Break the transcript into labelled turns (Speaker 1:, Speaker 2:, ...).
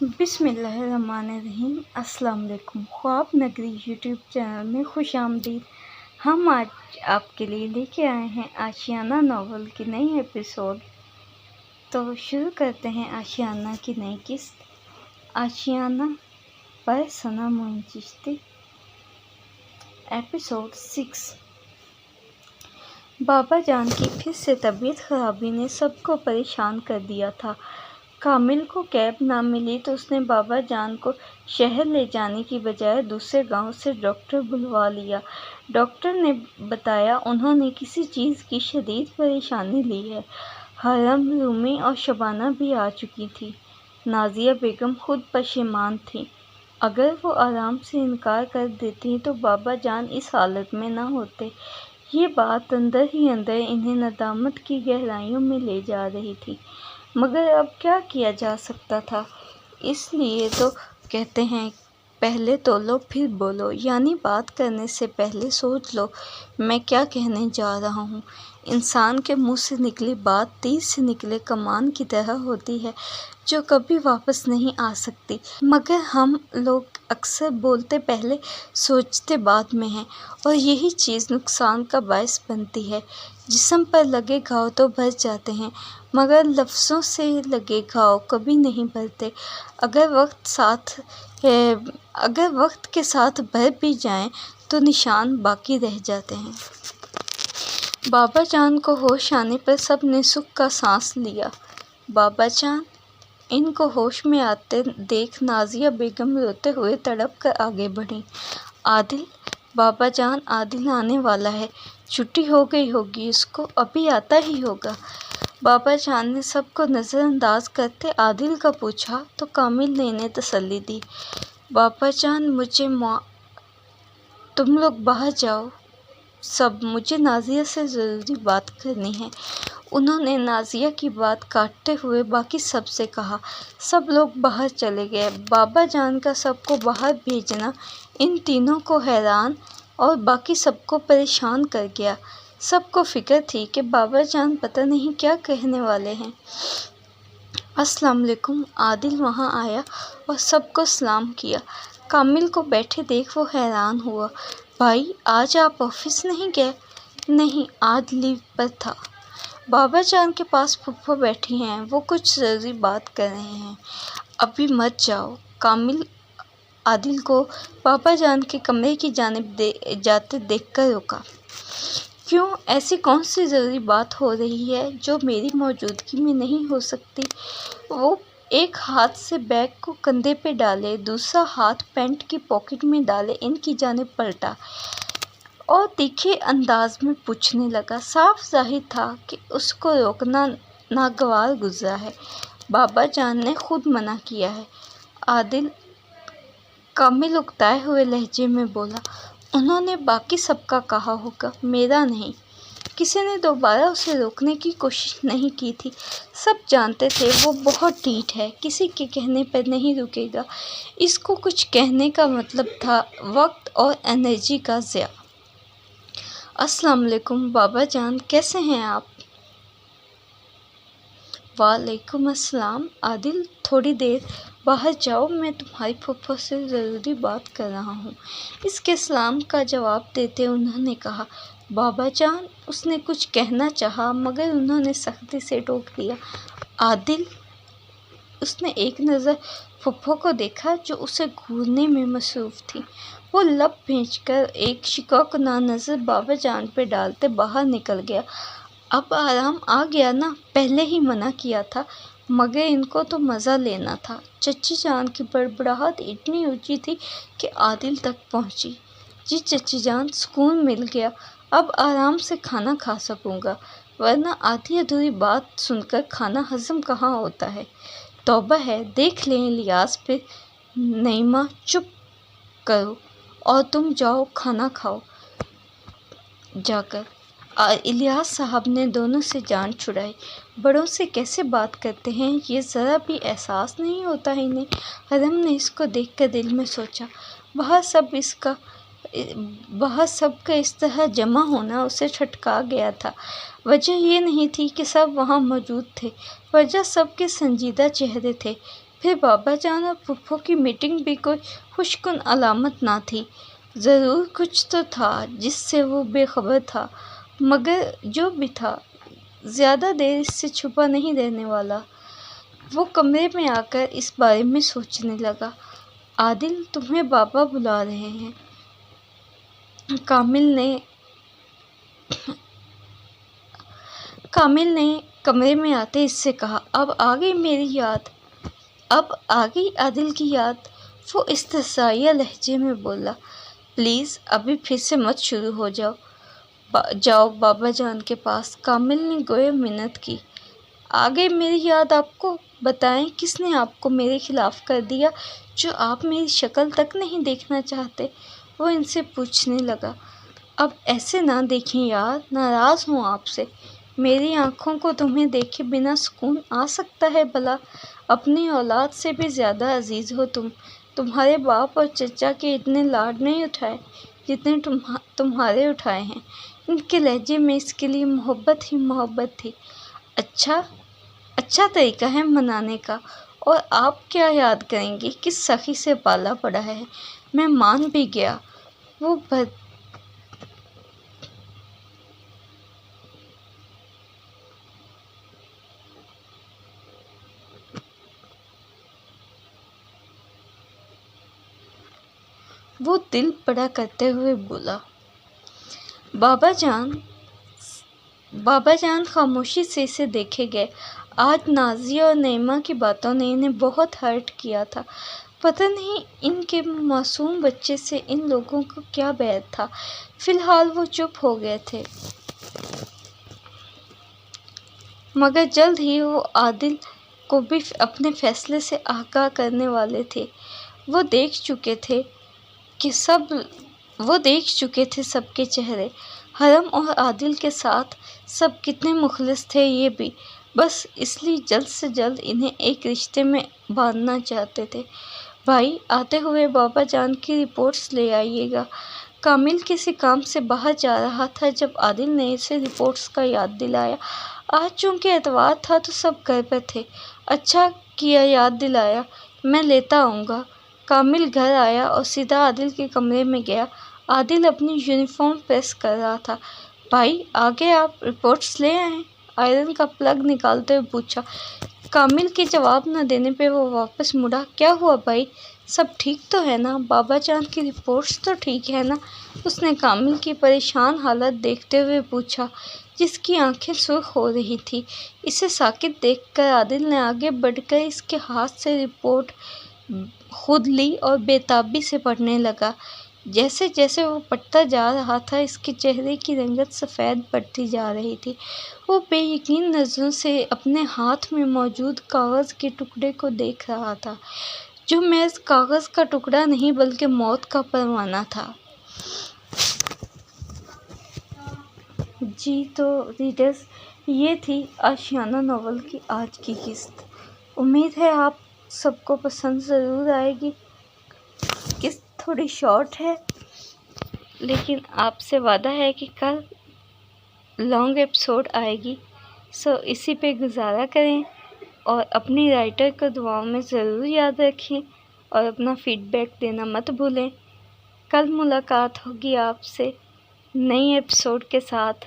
Speaker 1: بسم اللہ الرحمن الرحیم۔ السلام علیکم۔ خواب نگری یوٹیوب چینل میں خوش آمدید۔ ہم آج آپ کے لیے لے کے آئے ہیں آشیانہ ناول کی نئی ایپیسوڈ۔ تو شروع کرتے ہیں آشیانہ کی نئی قسط، آشیانہ پر ثنا معین چشتی، ایپیسوڈ 6۔ بابا جان کی پھر سے طبیعت خرابی نے سب کو پریشان کر دیا تھا۔ کامل کو کیب نہ ملی تو اس نے بابا جان کو شہر لے جانے کی بجائے دوسرے گاؤں سے ڈاکٹر بلوا لیا۔ ڈاکٹر نے بتایا انہوں نے کسی چیز کی شدید پریشانی لی ہے۔ حرم، رومی اور شبانہ بھی آ چکی تھیں۔ نازیہ بیگم خود پشیمان تھیں۔ اگر وہ آرام سے انکار کر دیتی تو بابا جان اس حالت میں نہ ہوتے۔ یہ بات اندر ہی اندر انہیں ندامت کی گہرائیوں میں لے جا رہی تھی، مگر اب کیا کیا جا سکتا تھا؟ اس لیے تو کہتے ہیں پہلے تولو پھر بولو، یعنی بات کرنے سے پہلے سوچ لو میں کیا کہنے جا رہا ہوں۔ انسان کے منہ سے نکلی بات تیر سے نکلے کمان کی طرح ہوتی ہے جو کبھی واپس نہیں آ سکتی، مگر ہم لوگ اکثر بولتے پہلے سوچتے بعد میں ہیں، اور یہی چیز نقصان کا باعث بنتی ہے۔ جسم پر لگے گھاؤ تو بھر جاتے ہیں، مگر لفظوں سے لگے گھاؤ کبھی نہیں بھرتے۔ اگر وقت کے ساتھ بھر بھی جائیں تو نشان باقی رہ جاتے ہیں۔ بابا جان کو ہوش آنے پر سب نے سکھ کا سانس لیا۔ بابا جان! ان کو ہوش میں آتے دیکھ نازیہ بیگم روتے ہوئے تڑپ کر آگے بڑھیں۔ عادل! بابا جان، عادل آنے والا ہے، چھٹی ہو گئی ہوگی اس کو، ابھی آتا ہی ہوگا۔ بابا جان نے سب کو نظر انداز کرتے عادل کا پوچھا تو کامل نے انہیں تسلی دی۔ بابا جان تم لوگ باہر جاؤ سب، مجھے نازیہ سے ضروری بات کرنی ہے۔ انہوں نے نازیہ کی بات کاٹتے ہوئے باقی سب سے کہا۔ سب لوگ باہر چلے گئے۔ بابا جان کا سب کو باہر بھیجنا ان تینوں کو حیران اور باقی سب کو پریشان کر گیا۔ سب کو فکر تھی کہ بابا جان پتہ نہیں کیا کہنے والے ہیں۔ السلام علیکم۔ عادل وہاں آیا اور سب کو سلام کیا۔ کامل کو بیٹھے دیکھ وہ حیران ہوا۔ بھائی، آج آپ آفس نہیں گئے؟ نہیں، آج لیو پر تھا۔ بابا جان کے پاس پھپھو بیٹھی ہیں، وہ کچھ ضروری بات کر رہے ہیں۔ ابھی مت جاؤ۔ کامل عادل کو بابا جان کے کمرے کی جانب جاتے دیکھ کر روکا۔ کیوں؟ ایسی کون سی ضروری بات ہو رہی ہے جو میری موجودگی میں نہیں ہو سکتی؟ وہ ایک ہاتھ سے بیگ کو کندھے پہ ڈالے، دوسرا ہاتھ پینٹ کی پاکٹ میں ڈالے ان کی جانب پلٹا اور تیکھے انداز میں پوچھنے لگا۔ صاف ظاہر تھا کہ اس کو روکنا ناگوار گزرا ہے۔ بابا جان نے خود منع کیا ہے۔ عادل! کامل اکتائے ہوئے لہجے میں بولا۔ انہوں نے باقی سب کا کہا ہوگا، میرا نہیں۔ کسی نے دوبارہ اسے روکنے کی کوشش نہیں کی تھی۔ سب جانتے تھے وہ بہت ڈھیٹ ہے، کسی کے کہنے پر نہیں رکے گا۔ اس کو کچھ کہنے کا مطلب تھا وقت اور انرجی کا ضیاع۔ السلام علیکم بابا جان، کیسے ہیں آپ؟ وعلیکم السلام۔ عادل، تھوڑی دیر باہر جاؤ، میں تمہاری پھپھو سے ضروری بات کر رہا ہوں۔ اس کے سلام کا جواب دیتے انہوں نے کہا۔ بابا جان! اس نے کچھ کہنا چاہا مگر انہوں نے سختی سے روک دیا۔ عادل! اس نے ایک نظر پھپھو کو دیکھا جو اسے گھورنے میں مصروف تھیں۔ وہ لب بھینچ کر ایک شکوہ نظر بابا جان پہ ڈالتے باہر نکل گیا۔ اب آرام آ گیا نا؟ پہلے ہی منع کیا تھا، مگر ان کو تو مزہ لینا تھا۔ چچی جان کی بڑبڑاہٹ اتنی اونچی تھی کہ عادل تک پہنچی۔ جی چچی جان، سکون مل گیا، اب آرام سے کھانا کھا سکوں گا، ورنہ آدھی ادھوری بات سن کر کھانا ہضم کہاں ہوتا ہے۔ توبہ ہے، دیکھ لیں الیاس پھر۔ نعیمہ چپ کرو اور تم جاؤ کھانا کھاؤ جا کر۔ الیاس صاحب نے دونوں سے جان چھڑائی۔ بڑوں سے کیسے بات کرتے ہیں، یہ ذرا بھی احساس نہیں ہوتا انہیں۔ حرم نے اس کو دیکھ کر دل میں سوچا، باہر سب کا اس طرح جمع ہونا اسے ٹھٹکا گیا تھا۔ وجہ یہ نہیں تھی کہ سب وہاں موجود تھے، وجہ سب کے سنجیدہ چہرے تھے۔ پھر بابا جان اور پھپھو کی میٹنگ بھی کوئی خوشکن علامت نہ تھی۔ ضرور کچھ تو تھا جس سے وہ بے خبر تھا، مگر جو بھی تھا زیادہ دیر اس سے چھپا نہیں رہنے والا۔ وہ کمرے میں آ کر اس بارے میں سوچنے لگا۔ عادل، تمہیں بابا بلا رہے ہیں۔ کامل نے کمرے میں آتے اس سے کہا، اب آ گئی عادل کی یاد۔ وہ استحضائیہ لہجے میں بولا، پلیز ابھی پھر سے مت شروع ہو جاؤ بابا جان کے پاس۔ کامل نے گویا منت کی، آ گئی میری یاد آپ کو؟ بتائیں کس نے آپ کو میرے خلاف کر دیا جو آپ میری شکل تک نہیں دیکھنا چاہتے؟ وہ ان سے پوچھنے لگا۔ اب ایسے نہ دیکھیں یار، ناراض ہوں آپ سے۔ میری آنکھوں کو تمہیں دیکھے بنا سکون آ سکتا ہے بھلا؟ اپنی اولاد سے بھی زیادہ عزیز ہو تم۔ تمہارے باپ اور چچا کے اتنے لاڈ نہیں اٹھائے جتنے تمہارے اٹھائے ہیں۔ ان کے لہجے میں اس کے لیے محبت ہی محبت تھی۔ اچھا طریقہ ہے منانے کا، اور آپ کیا یاد کریں گے، کس سخی سے پالا پڑا ہے۔ میں مان بھی گیا۔ وہ دل بڑا کرتے ہوئے بولا۔ بابا جان خاموشی سے اسے دیکھے گئے۔ آج نازیہ اور نعیمہ کی باتوں نے انہیں بہت ہرٹ کیا تھا۔ پتہ نہیں ان کے معصوم بچے سے ان لوگوں کو کیا بیر تھا۔ فی الحال وہ چپ ہو گئے تھے، مگر جلد ہی وہ عادل کو بھی اپنے فیصلے سے آگاہ کرنے والے تھے۔ وہ دیکھ چکے تھے سب کے چہرے۔ حرم اور عادل کے ساتھ سب کتنے مخلص تھے، یہ بھی بس اس لیے جلد سے جلد انہیں ایک رشتے میں باندھنا چاہتے تھے۔ بھائی، آتے ہوئے بابا جان کی رپورٹس لے آئیے گا۔ کامل کسی کام سے باہر جا رہا تھا جب عادل نے اسے رپورٹس کا یاد دلایا۔ آج چونکہ اتوار تھا تو سب گھر پر تھے۔ اچھا کیا یاد دلایا، میں لیتا آؤں گا۔ کامل گھر آیا اور سیدھا عادل کے کمرے میں گیا۔ عادل اپنی یونیفارم پریس کر رہا تھا۔ بھائی آ گئے آپ، رپورٹس لے آئیں؟ آئرن کا پلگ نکالتے ہوئے پوچھا۔ کامل کے جواب نہ دینے پہ وہ واپس مڑا۔ کیا ہوا بھائی، سب ٹھیک تو ہے نا؟ بابا جان کی رپورٹس تو ٹھیک ہے نا؟ اس نے کامل کی پریشان حالت دیکھتے ہوئے پوچھا، جس کی آنکھیں سرخ ہو رہی تھیں۔ اسے ساکت دیکھ کر عادل نے آگے بڑھ کر اس کے ہاتھ سے رپورٹ خود لی اور بے تابی سے پڑھنے لگا۔ جیسے جیسے وہ پڑھتا جا رہا تھا اس کے چہرے کی رنگت سفید پڑتی جا رہی تھی۔ وہ بے یقین نظروں سے اپنے ہاتھ میں موجود کاغذ کے ٹکڑے کو دیکھ رہا تھا، جو محض کاغذ کا ٹکڑا نہیں بلکہ موت کا پروانہ تھا۔ جی تو ریڈرز، یہ تھی آشیانہ ناول کی آج کی قسط۔ امید ہے آپ سب کو پسند ضرور آئے گی۔ قسط تھوڑی شارٹ ہے، لیکن آپ سے وعدہ ہے کہ کل لانگ ایپیسوڈ آئے گی، سو اسی پہ گزارا کریں اور اپنی رائٹر کو دعاؤں میں ضرور یاد رکھیں اور اپنا فیڈ بیک دینا مت بھولیں۔ کل ملاقات ہوگی آپ سے نئی ایپیسوڈ کے ساتھ۔